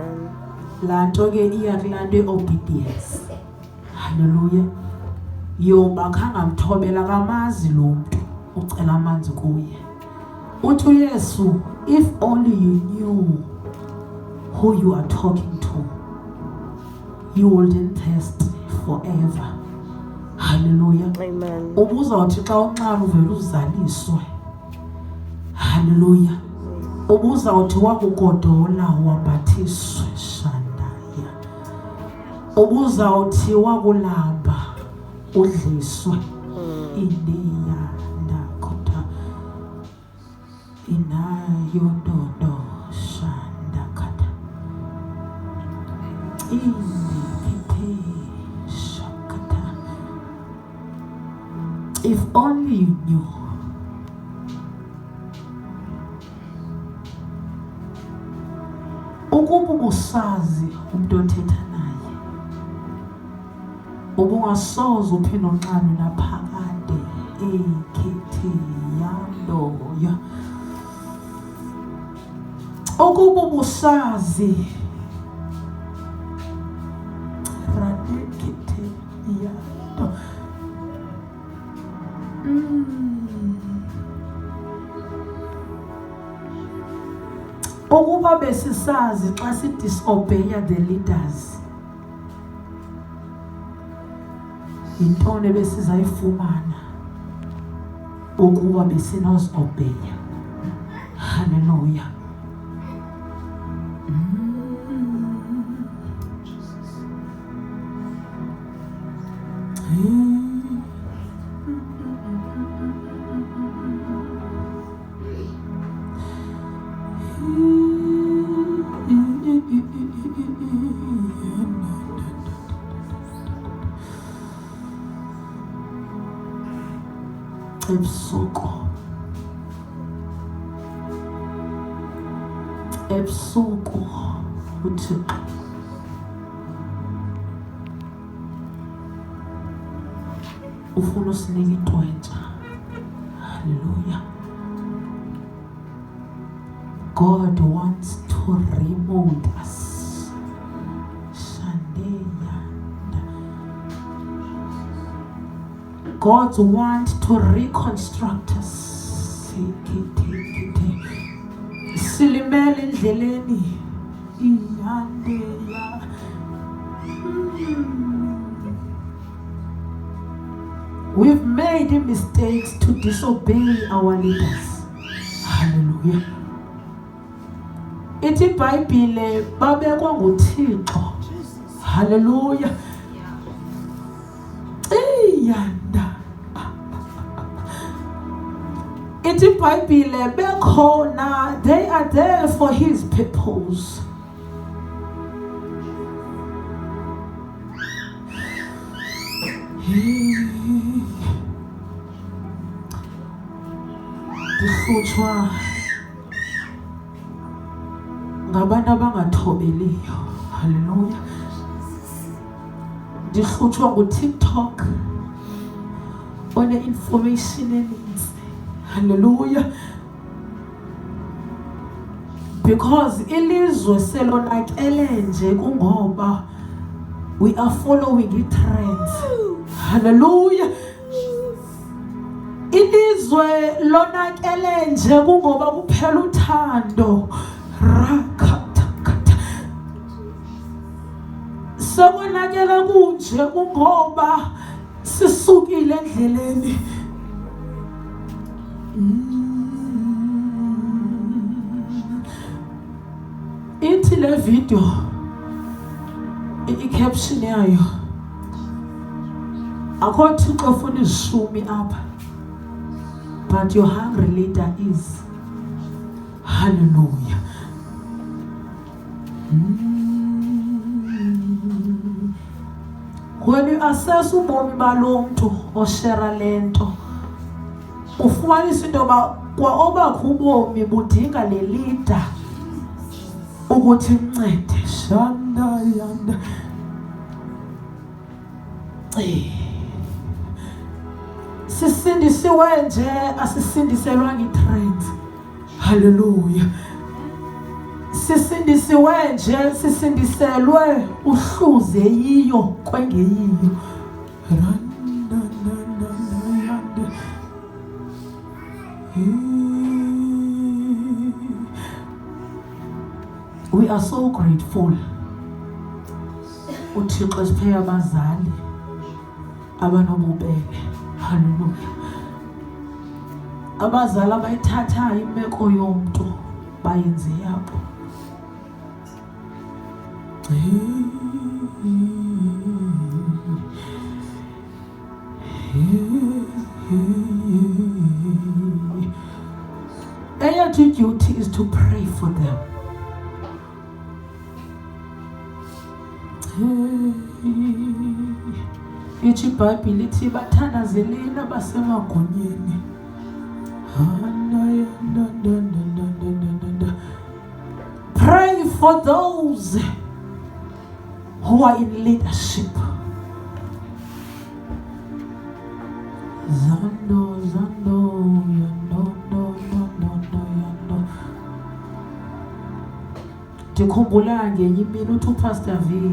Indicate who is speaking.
Speaker 1: Amen.
Speaker 2: Lanto ke iyakulanda obedience. Hallelujah. Yoba khangamthobela kamazi lo muntu ucela amanzi kuye. Uthi uYesu, if only you knew who you are talking to, you wouldn't thirst forever. Hallelujah.
Speaker 1: Amen.
Speaker 2: Ubuzawuthi xa unxana uvela uzaliswe. Hallelujah. Ubuzawuthi wakugodola wambathiswe shandaya. Ubuzawuthi wakulamba udliswe indiya ndakota inayo ndondo shandakata indikite shakata. If only you knew. Ukuba ubusazi umuntu othetha naye, ubungasoze uphinde unxane naphakade ekhethi yandoya. Ukuba ubusazi radekhethi yando. Ukuba besisazi xa sidisobey the leaders, intone besizayifumana ukuba besinoziobey. Hallelujah. Ebusuku uThixo ufuna usinika into entsha. Hallelujah. God wants to remold us. God wants to reconstruct us. Silimele endleleni iyandeya. We've made mistakes to disobey our leaders. Hallelujah. Ithi iBhayibhile babekwa nguThixo. Hallelujah. Iyanda. Ithi iBhayibhile bekhona, they are there for his purpose. Ndihlutshwa ngabantu abangathobeliyo. Hallelujah. Ndihlutshwa nguTikTok one-information eninzi. Hallelujah. Because ilizwe selonakele nje kungoba we are following i-trends. Hallelujah. Ilizwe lonakele nje kungoba kuphela uthando. Rakatakata. Sekonakela kunje kungoba sisukile endleleni. Ithi le video i-caption yayo akho Thixo ufuna izishumi apha, but your hungry leader is. Hallelujah. When you assess ubomi balo mntu oshare lento, ufumanisa into yoba kwa obakho ubomi budinga le leader ukuthi incede. Shanda yanda. Sisindisiwe nje asisindiselwa ngi-trends. Hallelujah. sisindisiwe nje sisindiselwe uhluze yiyo kwengeyiyo. We are so grateful. uThixo esiphe abazali abanobubele. Hallelujah. Abazali abayithathayo imeko yomntu bayenze yabo. Our duty is to pray for them. Ithi iBhayibhile ithi bathandazeleni abasemagonyeni. Pray for those who are in leadership. Zando, yando. Ndikhumbula ngenye imini uthi uPastor V